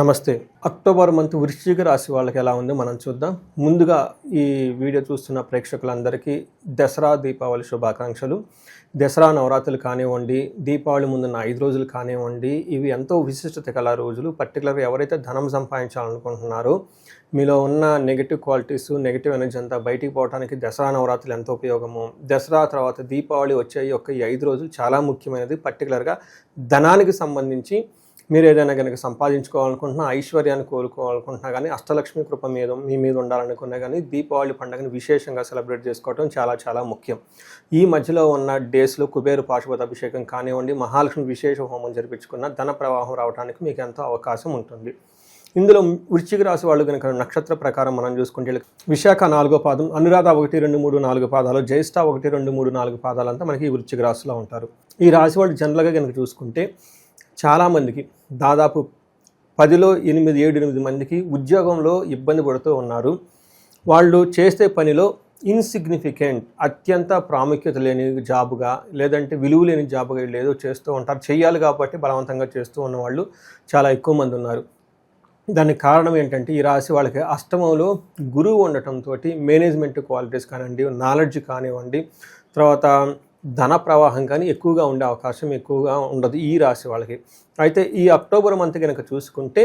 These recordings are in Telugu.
నమస్తే. అక్టోబర్ మంత్ వృశ్చిక రాశి వాళ్ళకి ఎలా ఉందో మనం చూద్దాం. ముందుగా ఈ వీడియో చూస్తున్న ప్రేక్షకులందరికీ దసరా, దీపావళి శుభాకాంక్షలు. దసరా నవరాత్రులు కానివ్వండి, దీపావళి ముందున్న 5 రోజులు కానివ్వండి, ఇవి ఎంతో విశిష్టత కల రోజులు. పర్టికులర్గా ఎవరైతే ధనం సంపాదించాలనుకుంటున్నారో, మీలో ఉన్న నెగటివ్ క్వాలిటీస్, నెగటివ్ ఎనర్జీ అంతా బయటికి పోవడానికి దసరా నవరాత్రులు ఎంతో ఉపయోగము. దసరా తర్వాత దీపావళి వచ్చే ఈ 5 రోజులు చాలా ముఖ్యమైనది. పర్టికులర్గా ధనానికి సంబంధించి మీరు ఏదైనా కనుక సంపాదించుకోవాలనుకుంటున్నా, ఐశ్వర్యాన్ని కోరుకోవాలనుకుంటున్నా కానీ, అష్టలక్ష్మి కృప మీ మీద ఉండాలనుకున్నా కానీ, దీపావళి పండుగను విశేషంగా సెలబ్రేట్ చేసుకోవడం చాలా ముఖ్యం. ఈ మధ్యలో ఉన్న డేస్లో కుబేరు పాశుపత అభిషేకం కానివ్వండి, మహాలక్ష్మి విశేష హోమం జరిపించుకున్న ధన ప్రవాహం రావడానికి మీకు ఎంతో అవకాశం ఉంటుంది. ఇందులో వృశ్చిక రాశి వాళ్ళు కనుక నక్షత్ర ప్రకారం మనం చూసుకుంటే విశాఖ 4వ పాదం, అనురాధ 1, 2, 3, 4 పాదాలు, జ్యేష్ఠ 1, 2, 3, 4 పాదాలంతా మనకి వృశ్చిక రాశిలో ఉంటారు. ఈ రాశి వాళ్ళు జనరల్గా కనుక చూసుకుంటే చాలామందికి దాదాపు 10లో 8 మందికి ఉద్యోగంలో ఇబ్బంది పడుతూ ఉన్నారు. వాళ్ళు చేసే పనిలో ఇన్సిగ్నిఫికెంట్, అత్యంత ప్రాముఖ్యత లేని జాబుగా, లేదంటే విలువ లేని జాబుగా వీళ్ళు ఏదో చేస్తూ ఉంటారు. చేయాలి కాబట్టి బలవంతంగా చేస్తూ ఉన్న వాళ్ళు చాలా ఎక్కువ మంది ఉన్నారు. దానికి కారణం ఏంటంటే, ఈ రాశి వాళ్ళకి అష్టమంలో గురువు ఉండటంతో మేనేజ్మెంట్ క్వాలిటీస్ కానివ్వండి, నాలెడ్జ్ కానివ్వండి, తర్వాత ధన ప్రవాహం కానీ ఎక్కువగా ఉండే అవకాశం ఎక్కువగా ఉండదు ఈ రాశి వాళ్ళకి. అయితే ఈ అక్టోబర్ మంత్ కనుక చూసుకుంటే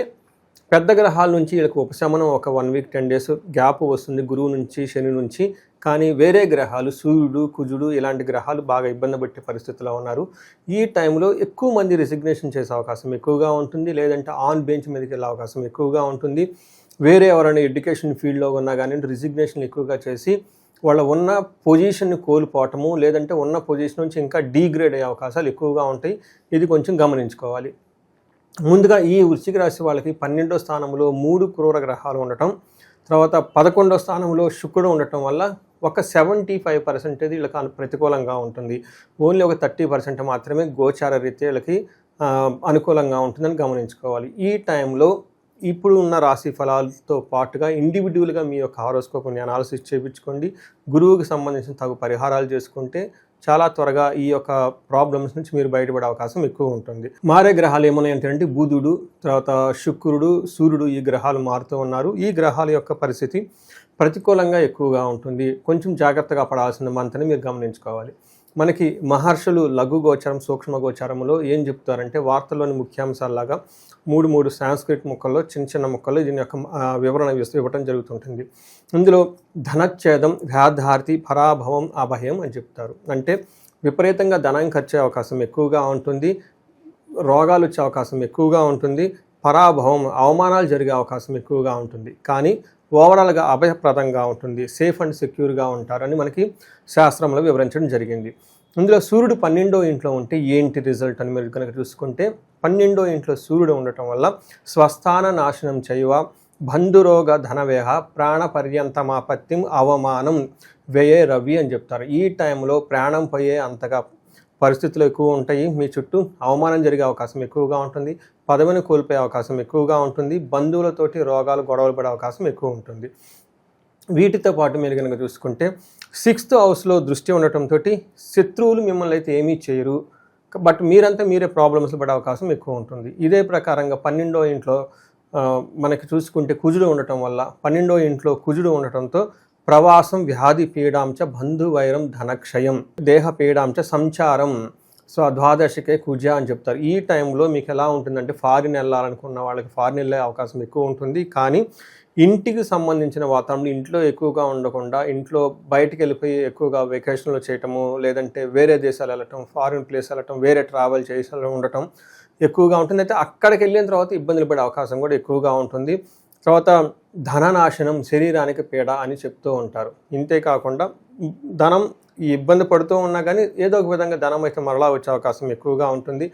పెద్ద గ్రహాల నుంచి వీళ్ళకి ఉపశమనం ఒక 1 వీక్ 10 డేస్ గ్యాప్ వస్తుంది గురువు నుంచి, శని నుంచి. కానీ వేరే గ్రహాలు సూర్యుడు, కుజుడు ఇలాంటి గ్రహాలు బాగా ఇబ్బంది పెట్టే పరిస్థితిలో ఉన్నారు. ఈ టైంలో ఎక్కువ మంది రిజిగ్నేషన్ చేసే అవకాశం ఎక్కువగా ఉంటుంది, లేదంటే ఆన్ బెంచ్ మీదకి వెళ్ళే అవకాశం ఎక్కువగా ఉంటుంది. వేరే ఎవరైనా ఎడ్యుకేషన్ ఫీల్డ్లో ఉన్నా కానీ రిజిగ్నేషన్ ఎక్కువగా చేసి వాళ్ళ ఉన్న పొజిషన్ని కోల్పోవటము, లేదంటే ఉన్న పొజిషన్ నుంచి ఇంకా డీగ్రేడ్ అయ్యే అవకాశాలు ఎక్కువగా ఉంటాయి. ఇది కొంచెం గమనించుకోవాలి. ముందుగా ఈ వృశ్చిక రాశి వాళ్ళకి 12వ స్థానంలో 3 క్రూర గ్రహాలు ఉండటం, తర్వాత 11వ స్థానంలో శుక్రుడు ఉండటం వల్ల ఒక 75% వీళ్ళకి ప్రతికూలంగా ఉంటుంది. ఓన్లీ ఒక 30% మాత్రమే గోచార రీత్యా వీళ్ళకి అనుకూలంగా ఉంటుందని గమనించుకోవాలి. ఈ టైంలో ఇప్పుడు ఉన్న రాశి ఫలాలతో పాటుగా ఇండివిజువల్గా మీ యొక్క హారోస్కోప్ని అనాలిసిస్ చేయించుకోండి. గురువుకి సంబంధించిన తగు పరిహారాలు చేసుకుంటే చాలా త్వరగా ఈ యొక్క ప్రాబ్లమ్స్ నుంచి మీరు బయటపడే అవకాశం ఎక్కువ ఉంటుంది. మారే గ్రహాలు ఏమన్నాయంటే బుధుడు, తర్వాత శుక్రుడు, సూర్యుడు, ఈ గ్రహాలు మారుతూ ఉన్నారు. ఈ గ్రహాల యొక్క పరిస్థితి ప్రతికూలంగా ఎక్కువగా ఉంటుంది. కొంచెం జాగ్రత్తగా పడాల్సిన మంత్ అని మీరు గమనించుకోవాలి. మనకి మహర్షులు లఘు గోచారం, సూక్ష్మ గోచారంలో ఏం చెప్తారంటే, వార్తల్లోని ముఖ్యాంశాలలాగా 3 సాంస్క్రిట్ ముక్కల్లో చిన్న ముక్కల్లో దీని యొక్క వివరణ ఇవ్వటం జరుగుతుంటుంది. ఇందులో ధనచ్ఛేదం, వ్యాధార్తి, పరాభవం, అభయం అని చెప్తారు. అంటే విపరీతంగా ధనం ఖర్చు అవకాశం ఎక్కువగా ఉంటుంది, రోగాలు వచ్చే అవకాశం ఎక్కువగా ఉంటుంది, పరాభవం, అవమానాలు జరిగే అవకాశం ఎక్కువగా ఉంటుంది. కానీ ఓవరాల్గా అభయప్రదంగా ఉంటుంది, సేఫ్ అండ్ సెక్యూర్గా ఉంటారని మనకి శాస్త్రంలో వివరించడం జరిగింది. ఇందులో సూర్యుడు 12వ ఇంట్లో ఉంటే ఏంటి రిజల్ట్ అని మీరు కనుక చూసుకుంటే, 12వ ఇంట్లో సూర్యుడు ఉండటం వల్ల స్వస్థాన నాశనం చేయవ, బంధురోగ ధనవేహ, ప్రాణ పర్యంతమాపత్యం, అవమానం వ్యయే రవి అని చెప్తారు. ఈ టైంలో ప్రాణం పోయే అంతగా పరిస్థితులు ఎక్కువ ఉంటాయి. మీ చుట్టూ అవమానం జరిగే అవకాశం ఎక్కువగా ఉంటుంది, పదవిని కోల్పోయే అవకాశం ఎక్కువగా ఉంటుంది, బంధువులతోటి రోగాలు, గొడవలు పడే అవకాశం ఎక్కువ ఉంటుంది. వీటితో పాటు మీరు కనుక చూసుకుంటే 6th హౌస్లో దృష్టి ఉండటంతో శత్రువులు మిమ్మల్ని అయితే ఏమీ చేయరు, బట్ మీరే ప్రాబ్లమ్స్ పడే అవకాశం ఎక్కువ ఉంటుంది. ఇదే ప్రకారంగా 12వ ఇంట్లో మనకి చూసుకుంటే కుజుడు ఉండటం వల్ల, 12వ ఇంట్లో కుజుడు ఉండటంతో ప్రవాసం, వ్యాధి పీడాంచ, బంధువైరం, ధనక్షయం, దేహ పీడాంచ, సంచారం, సో ద్వాదశికే కుజ అని చెప్తారు. ఈ టైంలో మీకు ఎలా ఉంటుందంటే, ఫారిన్ వెళ్ళాలనుకున్న వాళ్ళకి ఫారిన్ వెళ్ళే అవకాశం ఎక్కువ ఉంటుంది. కానీ ఇంటికి సంబంధించిన వాతావరణం ఇంట్లో ఎక్కువగా ఉండకుండా, ఇంట్లో బయటికి వెళ్ళిపోయి ఎక్కువగా వెకేషన్లో చేయటము, లేదంటే వేరే దేశాలు వెళ్ళటం, ఫారిన్ ప్లేస్ వెళ్ళటం, వేరే ట్రావెల్ చేసి ఉండటం ఎక్కువగా ఉంటుంది. అయితే అక్కడికి వెళ్ళిన తర్వాత ఇబ్బందులు పడే అవకాశం కూడా ఎక్కువగా ఉంటుంది. తర్వాత ధననాశనం, శరీరానికి పీడ అని చెప్తూ ఉంటారు. ఇంతే కాకుండా ధనం ఇబ్బంది పడుతూ ఉన్నా కానీ ఏదో ఒక విధంగా ధనం అయితే మరలా వచ్చే అవకాశం ఎక్కువగా ఉంటుంది.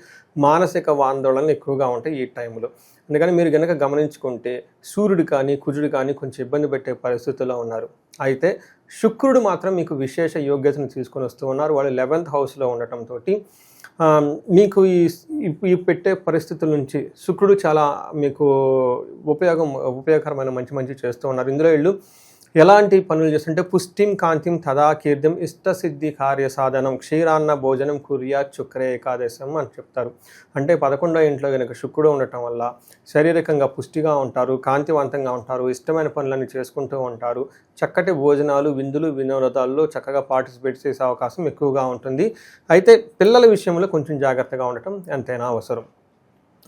మానసిక ఆందోళనలు ఎక్కువగా ఉంటాయి ఈ టైంలో. అందుకని మీరు కనుక గమనించుకుంటే సూర్యుడు కానీ కుజుడు కానీ కొంచెం ఇబ్బంది పెట్టే పరిస్థితుల్లో ఉన్నారు. అయితే శుక్రుడు మాత్రం మీకు విశేష యోగ్యతను తీసుకొని వస్తూ ఉన్నారు. వాళ్ళు 11th హౌస్లో ఉండటంతో మీకు ఈ పెట్టే పరిస్థితుల నుంచి శుక్రుడు చాలా మీకు ఉపయోగకరమైన మంచి చేస్తూ ఉన్నారు. ఇందులో వీళ్ళు ఎలాంటి పనులు చేస్తుంటే పుష్టిం కాంతిం తదా కీర్తిం ఇష్టసిద్ధి కార్య సాధనం క్షీరాన్న భోజనం కుర్యా శుక్రే ఏకాదశం అని చెప్తారు. అంటే 11వ ఇంట్లో కనుక శుక్రుడు ఉండటం వల్ల శారీరకంగా పుష్టిగా ఉంటారు, కాంతివంతంగా ఉంటారు, ఇష్టమైన పనులన్నీ చేసుకుంటూ ఉంటారు, చక్కటి భోజనాలు విందులు వినోదాల్లో చక్కగా పార్టిసిపేట్ చేసే అవకాశం ఎక్కువగా ఉంటుంది. అయితే పిల్లల విషయంలో కొంచెం జాగ్రత్తగా ఉండటం ఎంతైనా అవసరం.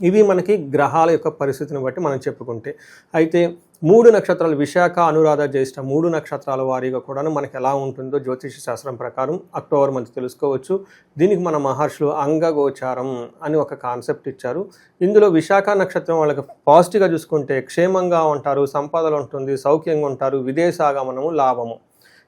ఇవి మనకి గ్రహాల యొక్క పరిస్థితిని బట్టి మనం చెప్పుకుంటే. అయితే 3 నక్షత్రాలు విశాఖ అనురాధ జ్యేష్ఠ 3 నక్షత్రాల వారీగా కూడాను మనకి ఎలా ఉంటుందో జ్యోతిష శాస్త్రం ప్రకారం అక్టోబర్ మంత్ తెలుసుకోవచ్చు. దీనికి మన మహర్షులు అంగగోచారం అని ఒక కాన్సెప్ట్ ఇచ్చారు. ఇందులో విశాఖ నక్షత్రం వాళ్ళకి పాజిటివ్గా చూసుకుంటే క్షేమంగా ఉంటారు, సంపదలు ఉంటుంది, సౌఖ్యంగా ఉంటారు, విదేశాగమనము, లాభము,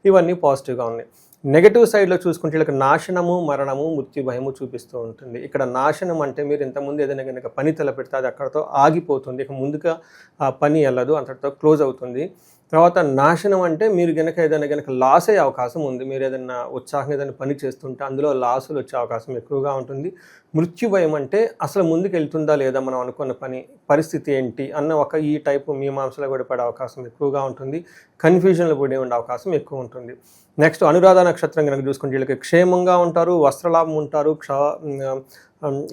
ఇవన్నీ పాజిటివ్గా ఉన్నాయి. నెగటివ్ సైడ్లో చూసుకుంటే వీళ్ళకి నాశనము, మరణము, మృత్యు భయము చూపిస్తూ ఉంటుంది. ఇక్కడ నాశనం అంటే మీరు ఇంతకుముందు ఏదైనా కనుక పని తలపెడితే అది అక్కడితో ఆగిపోతుంది, ఇక ముందుగా ఆ పని వెళ్ళదు, అంతటితో క్లోజ్ అవుతుంది. తర్వాత నాశనం అంటే మీరు కనుక ఏదైనా కనుక లాస్ అయ్యే అవకాశం ఉంది, మీరు ఏదైనా ఉత్సాహంగా ఏదైనా పని చేస్తుంటే అందులో లాసులు వచ్చే అవకాశం ఎక్కువగా ఉంటుంది. మృత్యు భయం అంటే అసలు ముందుకు వెళ్తుందా లేదా మనం అనుకున్న పని, పరిస్థితి ఏంటి అన్న ఒక ఈ టైపు మీమాంసలో కూడా పడే అవకాశం ఎక్కువగా ఉంటుంది. కన్ఫ్యూజన్లో పడే ఉండే అవకాశం ఎక్కువ ఉంటుంది. నెక్స్ట్ అనురాధ నక్షత్రం కనుక చూసుకుంటే వీళ్ళకి క్షేమంగా ఉంటారు, వస్త్రలాభం ఉంటారు,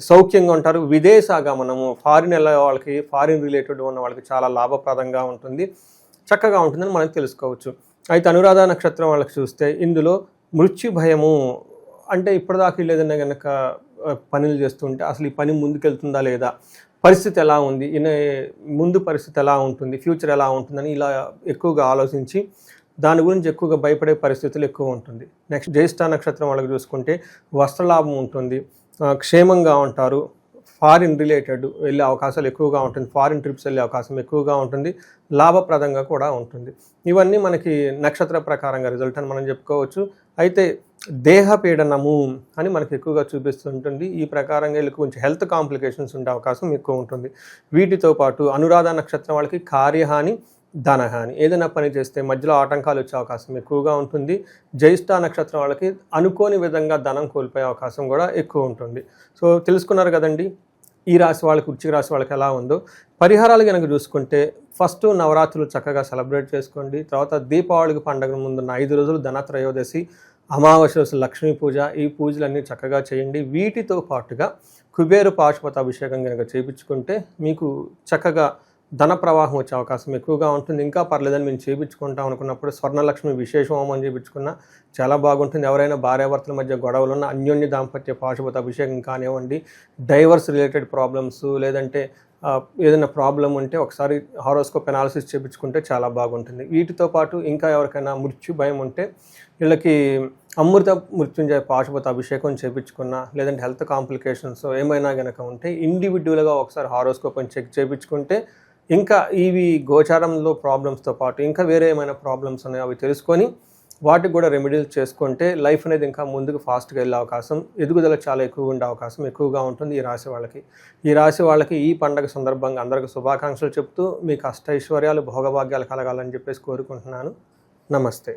సౌఖ్యంగా ఉంటారు, విదేశాగమనము, ఫారిన్ వెళ్ళే వాళ్ళకి, ఫారిన్ రిలేటెడ్ ఉన్న వాళ్ళకి చాలా లాభప్రదంగా ఉంటుంది, చక్కగా ఉంటుందని మనం తెలుసుకోవచ్చు. అయితే అనురాధ నక్షత్రం వాళ్ళకి చూస్తే ఇందులో మృత్యు భయము అంటే ఇప్పటిదాకా వీళ్ళు ఏదైనా కనుక పనులు చేస్తుంటే అసలు ఈ పని ముందుకెళ్తుందా లేదా, పరిస్థితి ఎలా ఉంది, ముందు పరిస్థితి ఎలా ఉంటుంది, ఫ్యూచర్ ఎలా ఉంటుందని ఇలా ఎక్కువగా ఆలోచించి దాని గురించి ఎక్కువగా భయపడే పరిస్థితులు ఎక్కువ ఉంటుంది. నెక్స్ట్ జ్యేష్ఠ నక్షత్రం వాళ్ళకి చూసుకుంటే వస్త్రలాభం ఉంటుంది, క్షేమంగా ఉంటారు, ఫారిన్ రిలేటెడ్ వెళ్ళే అవకాశాలు ఎక్కువగా ఉంటుంది, ఫారిన్ ట్రిప్స్ వెళ్ళే అవకాశం ఎక్కువగా ఉంటుంది, లాభప్రదంగా కూడా ఉంటుంది. ఇవన్నీ మనకి నక్షత్ర ప్రకారంగా రిజల్ట్ అని మనం చెప్పుకోవచ్చు. అయితే దేహపీడనము అని మనకి ఎక్కువగా చూపిస్తుంటుంది. ఈ ప్రకారంగా వీళ్ళకి కొంచెం హెల్త్ కాంప్లికేషన్స్ ఉండే అవకాశం ఎక్కువ ఉంటుంది. వీటితో పాటు అనురాధ నక్షత్రం వాళ్ళకి కార్యహాని, ధనహాని, ఏదైనా పని చేస్తే మధ్యలో ఆటంకాలు వచ్చే అవకాశం ఎక్కువగా ఉంటుంది. జ్యేష్ఠ నక్షత్రం వాళ్ళకి అనుకోని విధంగా ధనం కోల్పోయే అవకాశం కూడా ఎక్కువ ఉంటుంది. సో తెలుసుకున్నారు కదండి ఈ రాశి వాళ్ళకి, వృశ్చిక రాశి వాళ్ళకి ఎలా ఉందో. పరిహారాలు కనుక చూసుకుంటే ఫస్ట్ నవరాత్రులు చక్కగా సెలబ్రేట్ చేసుకోండి. తర్వాత దీపావళికి పండుగ ముందున్న 5 రోజులు ధనత్రయోదశి, అమావాస్య రోజు లక్ష్మీ పూజ, ఈ పూజలన్నీ చక్కగా చేయండి. వీటితో పాటుగా కుబేర పాశుపత అభిషేకం కనుక చేయించుకుంటే మీకు చక్కగా ధన ప్రవాహం వచ్చే అవకాశం ఎక్కువగా ఉంటుంది. ఇంకా పర్లేదని మేము చేయించుకుంటాం అనుకున్నప్పుడు స్వర్ణలక్ష్మి విశేష హోమం చేయించుకున్నా చాలా బాగుంటుంది. ఎవరైనా భార్యాభర్తల మధ్య గొడవలు ఉన్న అన్యోన్య దాంపత్య పాశుపత అభిషేకం కానివ్వండి, డైవర్స్ రిలేటెడ్ ప్రాబ్లమ్స్ లేదంటే ఏదైనా ప్రాబ్లం ఉంటే ఒకసారి హారోస్కోప్ అనాలిసిస్ చేయించుకుంటే చాలా బాగుంటుంది. వీటితో పాటు ఇంకా ఎవరికైనా మృత్యు భయం ఉంటే వీళ్ళకి అమృత మృత్యుంజయ పాశుపత అభిషేకం చేయించుకున్నా లేదంటే హెల్త్ కాంప్లికేషన్స్ ఏమైనా కనుక ఉంటే ఇండివిజువల్గా ఒకసారి హారోస్కోప్ అని చెక్ చేయించుకుంటే ఇంకా ఇవి గోచారంలో ప్రాబ్లమ్స్తో పాటు ఇంకా వేరే ఏమైనా ప్రాబ్లమ్స్ ఉన్నాయో అవి తెలుసుకొని వాటికి కూడా రెమెడీలు చేసుకుంటే లైఫ్ అనేది ఇంకా ముందుకు ఫాస్ట్గా వెళ్ళే అవకాశం, ఎదుగుదల చాలా ఎక్కువగా ఉండే అవకాశం ఎక్కువగా ఉంటుంది ఈ రాశి వాళ్ళకి. ఈ రాశి వాళ్ళకి ఈ పండగ సందర్భంగా అందరికీ శుభాకాంక్షలు చెప్తూ మీకు అష్టైశ్వర్యాలు భోగభాగ్యాలు కలగాలని చెప్పేసి కోరుకుంటున్నాను. నమస్తే.